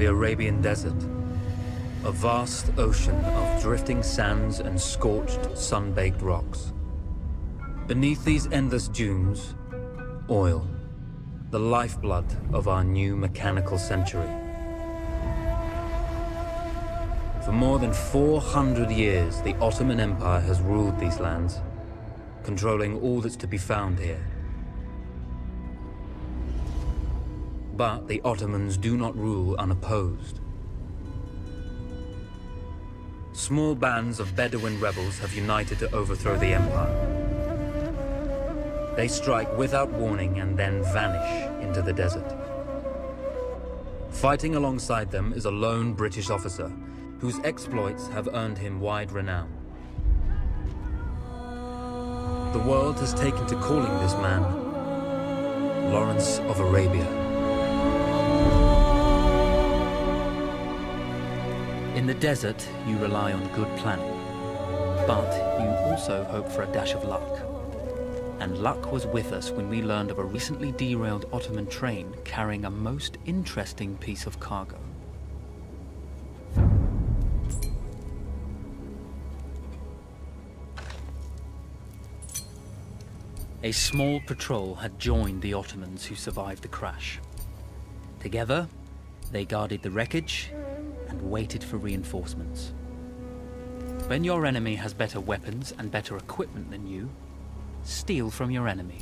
the Arabian Desert, a vast ocean of drifting sands and scorched, sun-baked rocks. Beneath these endless dunes, oil, the lifeblood of our new mechanical century. For more than 400 years, the Ottoman Empire has ruled these lands, controlling all that's to be found here. But the Ottomans do not rule unopposed. Small bands of Bedouin rebels have united to overthrow the empire. They strike without warning and then vanish into the desert. Fighting alongside them is a lone British officer whose exploits have earned him wide renown. The world has taken to calling this man Lawrence of Arabia. In the desert, you rely on good planning, but you also hope for a dash of luck. And luck was with us when we learned of a recently derailed Ottoman train carrying a most interesting piece of cargo. A small patrol had joined the Ottomans who survived the crash. Together, they guarded the wreckage and waited for reinforcements. When your enemy has better weapons and better equipment than you, steal from your enemy.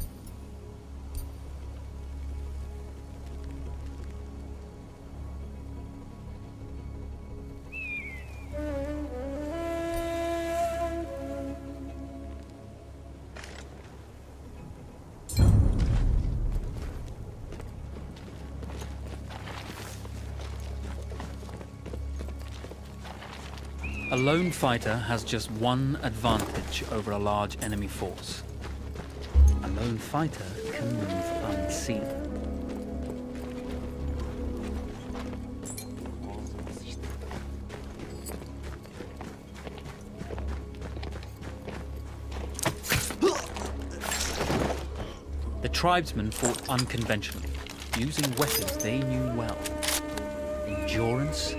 A lone fighter has just one advantage over a large enemy force. A lone fighter can move unseen. The tribesmen fought unconventionally, using weapons they knew well. Endurance,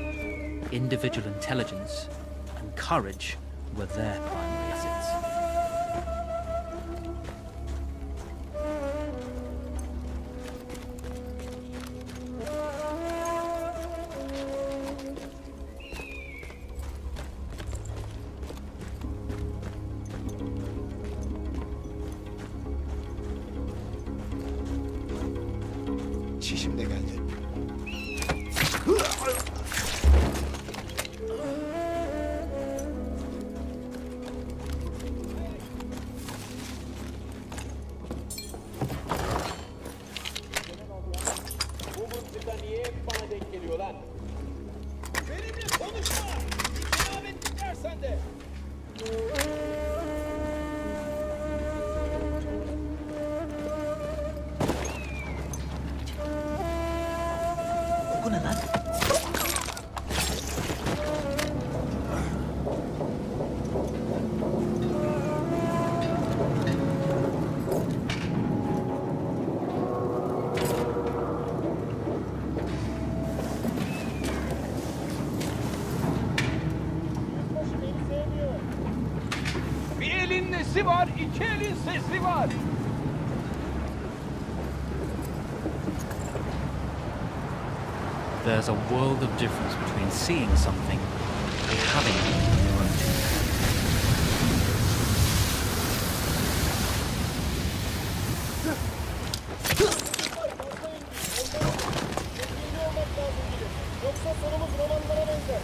individual intelligence, and courage were their primary assets. Çişim de geldi. Bu mızıka niye bana denk geliyor lan? Benimle konuşma! İsabet dersen de! Bu ne lan? Bir elin nesi var, iki elin sesi var. There's a world of difference between seeing something and having it in your own teeth. Yoksa sonumuz romanlara benzer.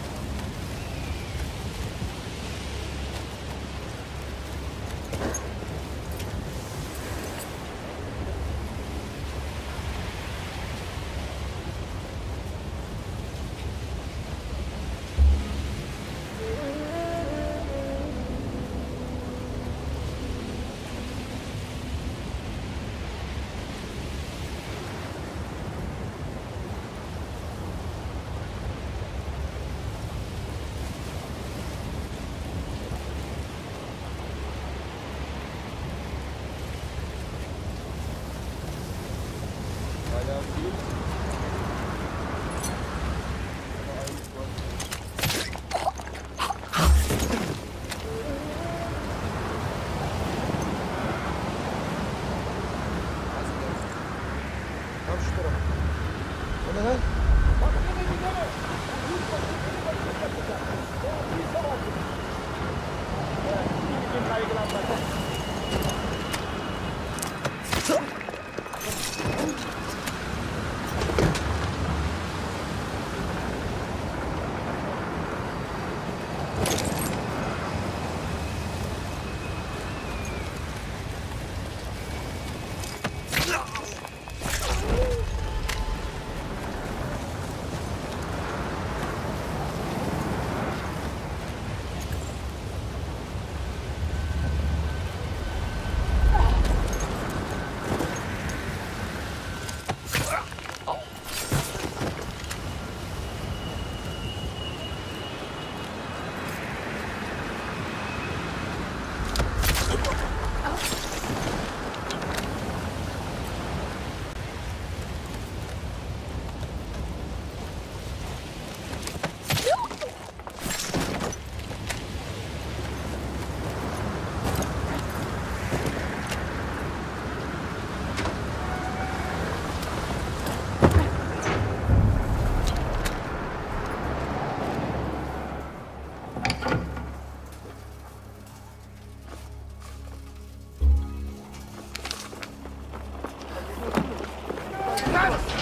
komutanım. Mahkeme gideme. Büyük mahkeme bakış yapacak. Veya bir savaşçı. Evet, ilgin kaygılanmak.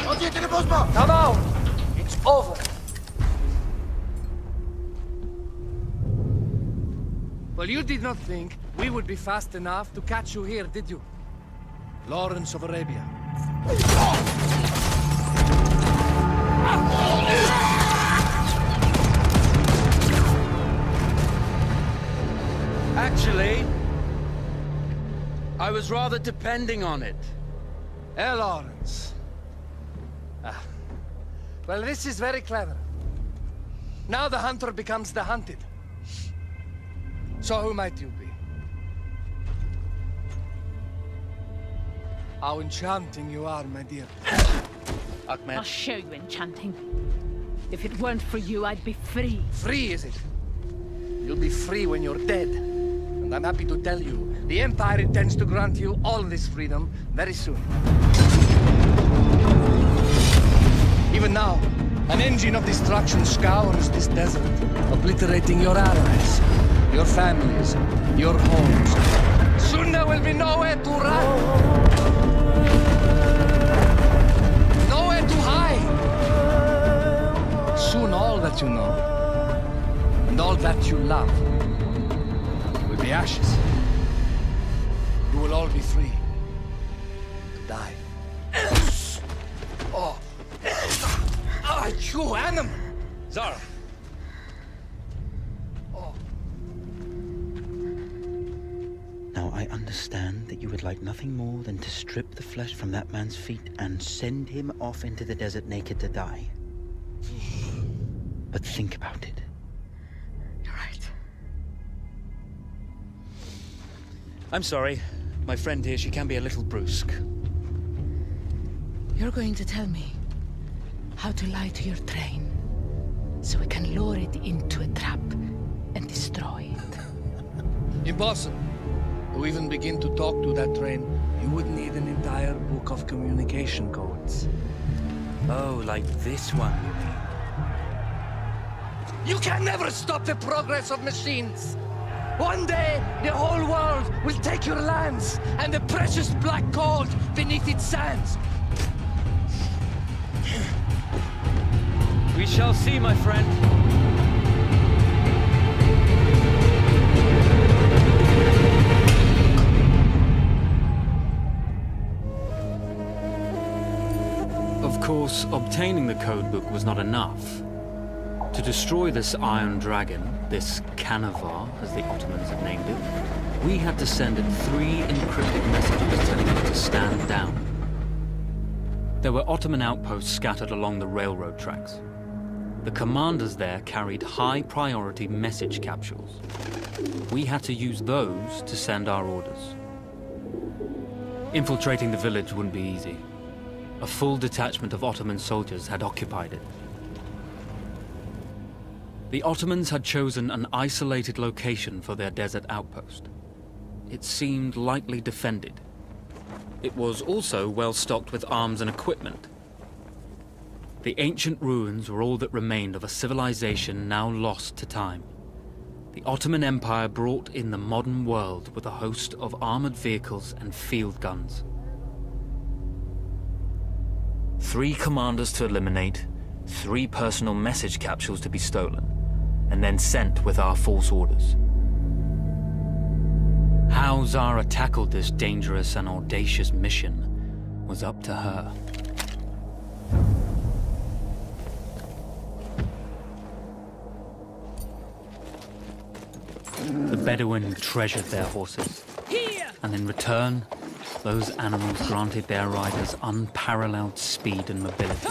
Vaziyetini bozma. Now, it's over. Well, you did not think we would be fast enough to catch you here, did you? Lawrence of Arabia. Actually, I was rather depending on it. Lawrence. Well, this is very clever. Now the hunter becomes the hunted. So who might you be? How enchanting you are, my dear. Ahmed. I'll show you enchanting. If it weren't for you, I'd be free. Free, is it? You'll be free when you're dead. And I'm happy to tell you, the Empire intends to grant you all this freedom very soon. Even now, an engine of destruction scours this desert, obliterating your allies, your families, your homes. Soon there will be nowhere to run. Nowhere to hide. Soon all that you know, and all that you love, will be ashes. You will all be free to die. Oh. Ah, you animal! Zara. Now I understand that you would like nothing more than to strip the flesh from that man's feet and send him off into the desert naked to die. But think about it. You're right. I'm sorry. My friend here, she can be a little brusque. You're going to tell me how to lie to your train, so we can lure it into a trap and destroy it. Impossible. To even begin to talk to that train, you would need an entire book of communication codes. Oh, like this one, you mean? You can never stop the progress of machines! One day, the whole world will take your lands, and the precious black gold beneath its sands. We shall see, my friend. Of course, obtaining the codebook was not enough. To destroy this Iron Dragon, this Canavar, as the Ottomans had named it, we had to send it 3 encrypted messages telling it to stand down. There were Ottoman outposts scattered along the railroad tracks. The commanders there carried high-priority message capsules. We had to use those to send our orders. Infiltrating the village wouldn't be easy. A full detachment of Ottoman soldiers had occupied it. The Ottomans had chosen an isolated location for their desert outpost. It seemed lightly defended. It was also well stocked with arms and equipment. The ancient ruins were all that remained of a civilization now lost to time. The Ottoman Empire brought in the modern world with a host of armored vehicles and field guns. 3 commanders to eliminate, 3 personal message capsules to be stolen, and then sent with our false orders. How Zara tackled this dangerous and audacious mission was up to her. The Bedouin treasured their horses, and in return, those animals granted their riders unparalleled speed and mobility.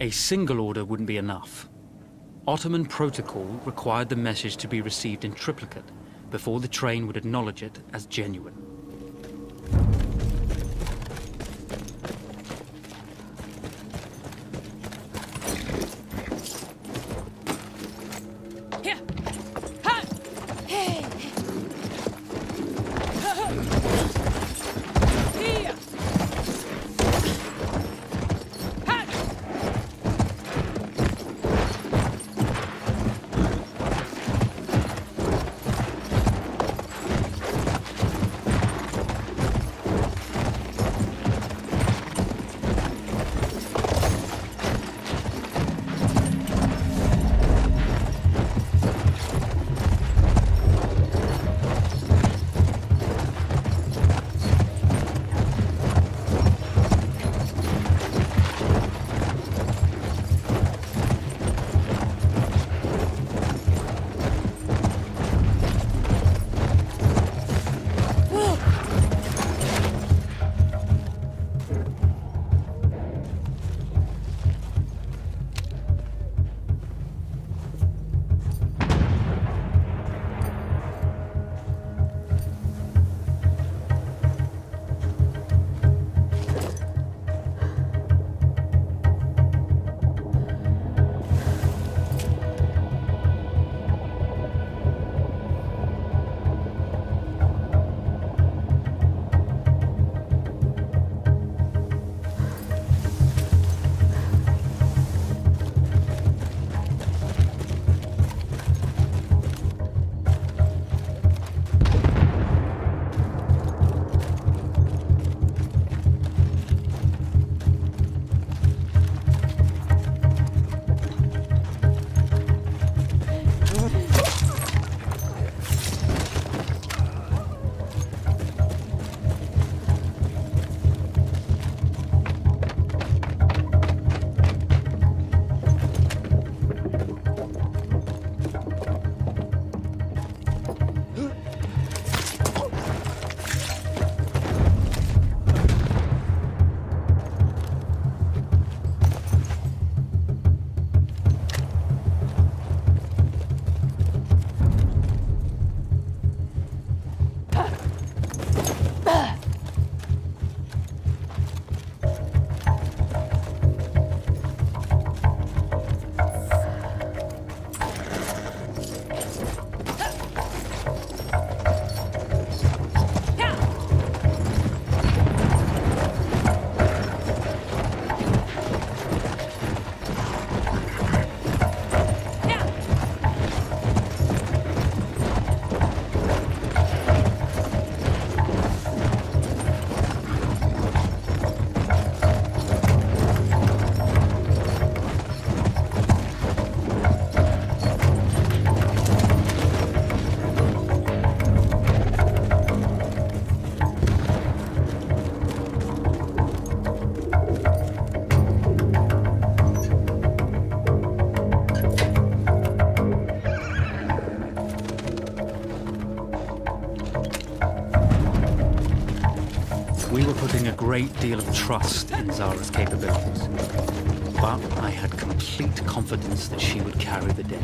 A single order wouldn't be enough. Ottoman protocol required the message to be received in triplicate before the train would acknowledge it as genuine. Putting a great deal of trust in Zara's capabilities, but I had complete confidence that she would carry the day.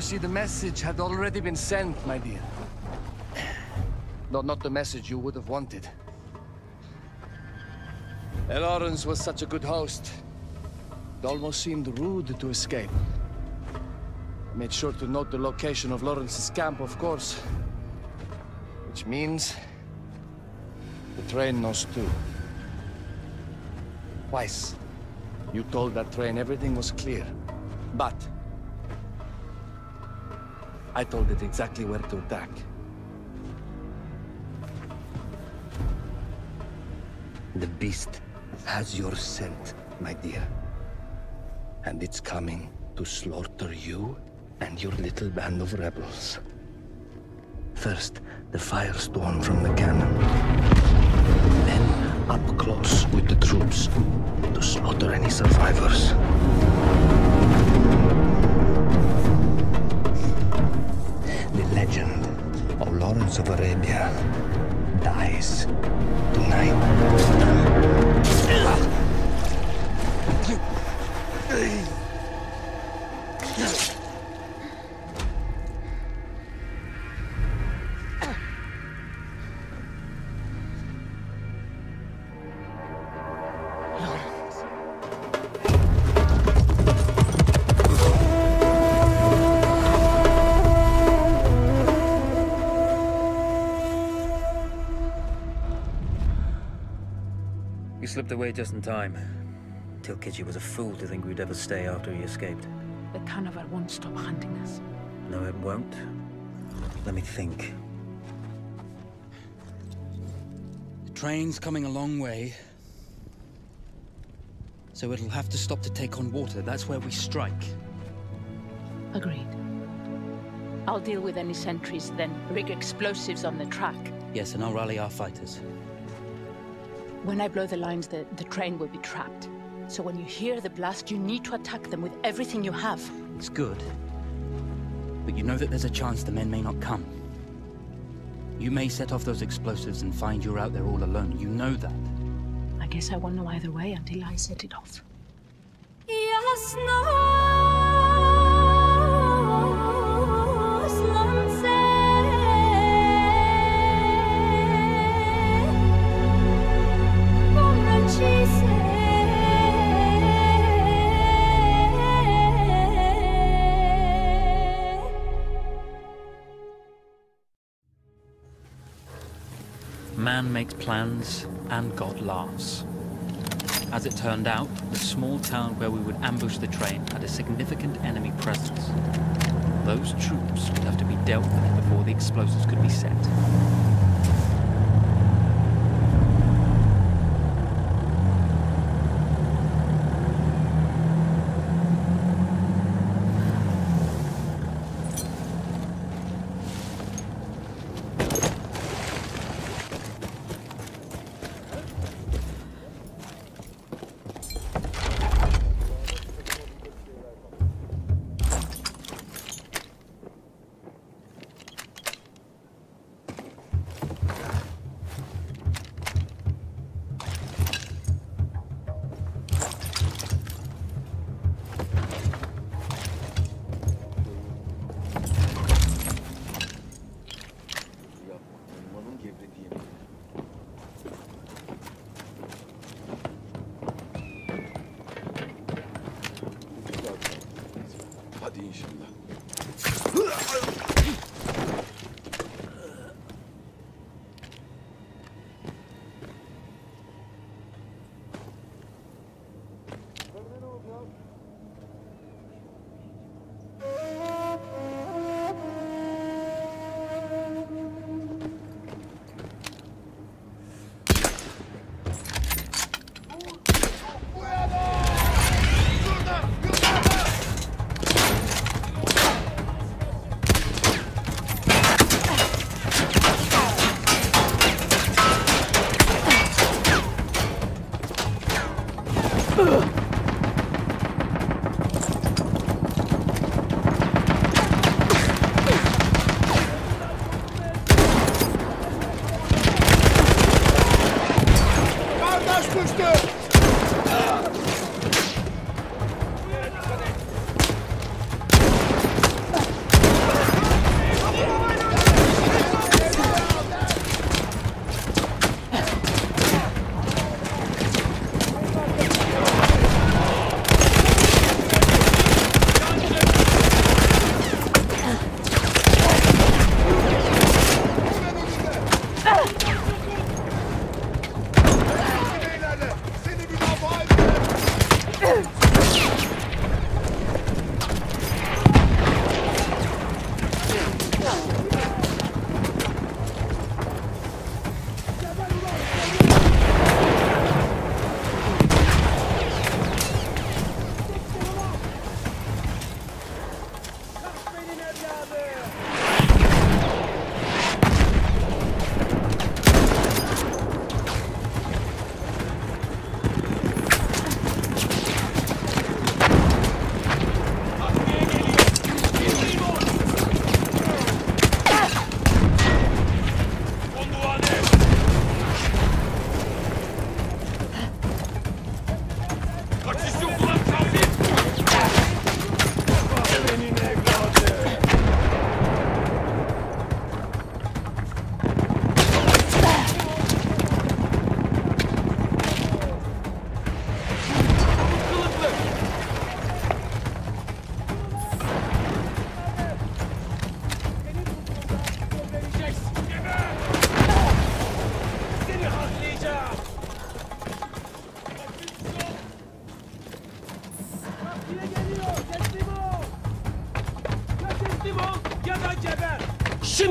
see, the message had already been sent, my dear. No, not the message you would have wanted. Lawrence was such a good host. It almost seemed rude to escape. I made sure to note the location of Lawrence's camp, of course. Which means... the train knows too. Twice, you told that train everything was clear. But... I told it exactly where to attack. The beast has your scent, my dear. And it's coming to slaughter you and your little band of rebels. First, the firestorm from the cannon. Then, up close with the troops, to slaughter any survivors. The legend of Lawrence of Arabia dies tonight. You slipped away just in time. Tilkitchi was a fool to think we'd ever stay after he escaped. The Canavar won't stop hunting us. No, it won't. Let me think. The train's coming a long way. So it'll have to stop to take on water. That's where we strike. Agreed. I'll deal with any sentries, then rig explosives on the track. Yes, and I'll rally our fighters. When I blow the lines, the train will be trapped. So when you hear the blast, you need to attack them with everything you have. It's good. But you know that there's a chance the men may not come. You may set off those explosives and find you're out there all alone. You know that. I guess I won't know either way until I set it off. Man makes plans, and God laughs. As it turned out, the small town where we would ambush the train had a significant enemy presence. Those troops would have to be dealt with before the explosives could be set.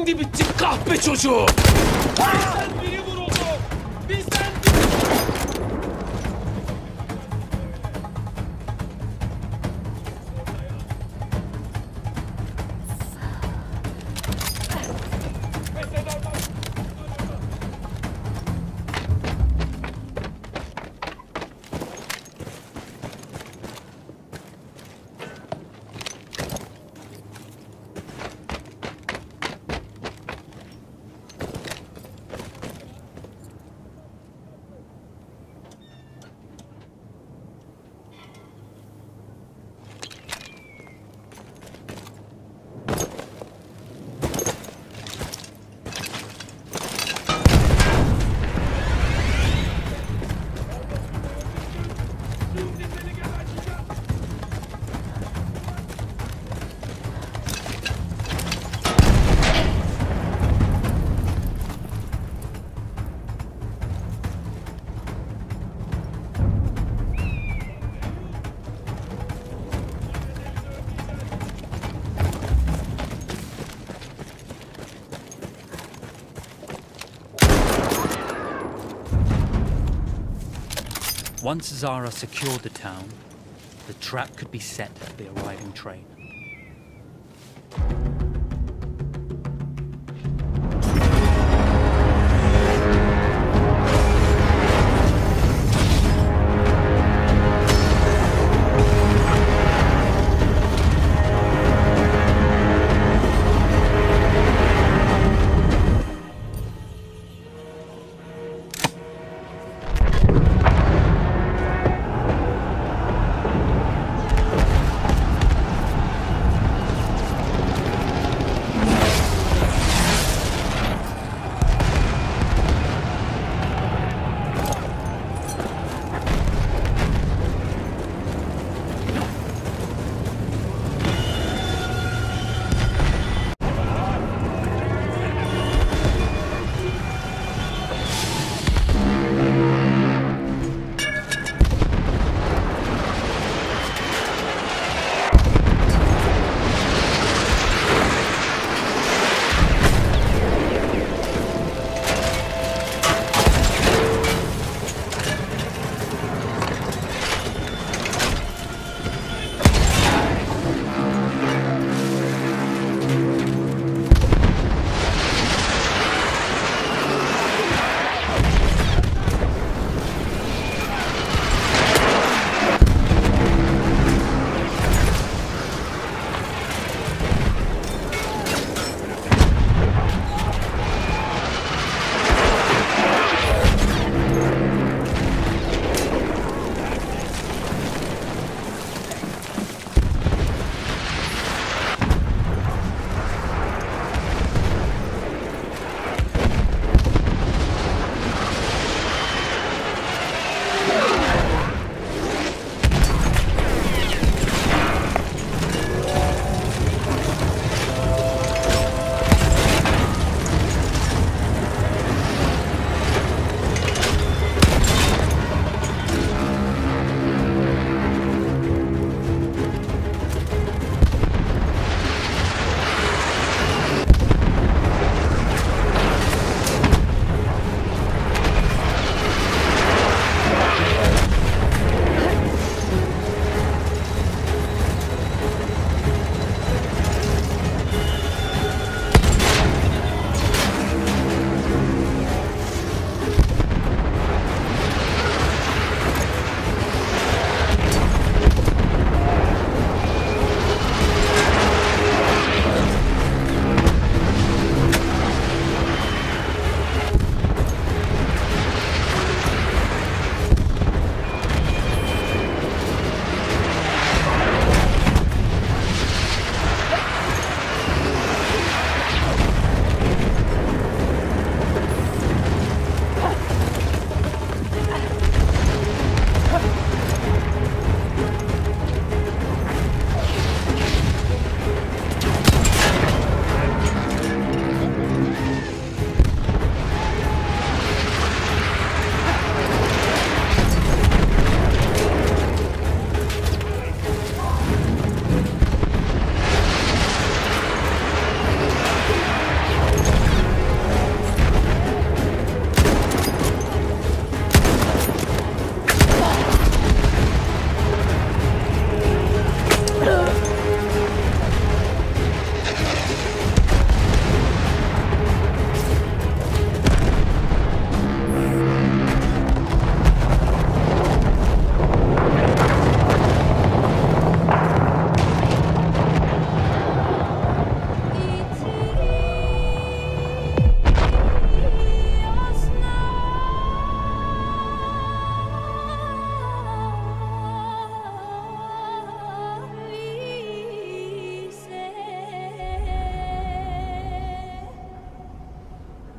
Şimdi bittik kahpe çocuğu! Bizden biri vuruldu! Bizden biri... Once Zara secured the town, the trap could be set for the arriving train.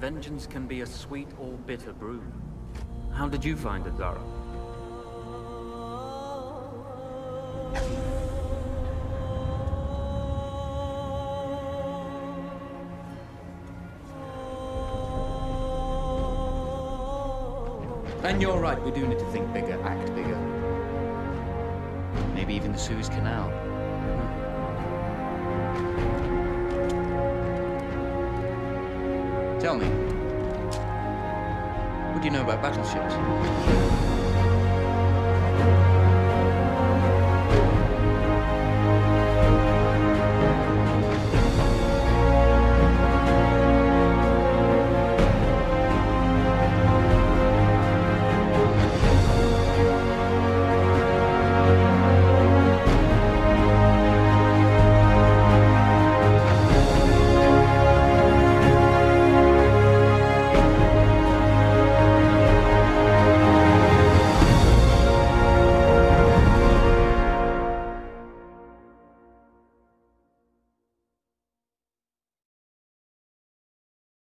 vengeance can be a sweet or bitter brew. How did you find it, Zara? And you're right, we do need to think bigger, act bigger. Maybe even the Suez Canal. Tell me, what do you know about battleships?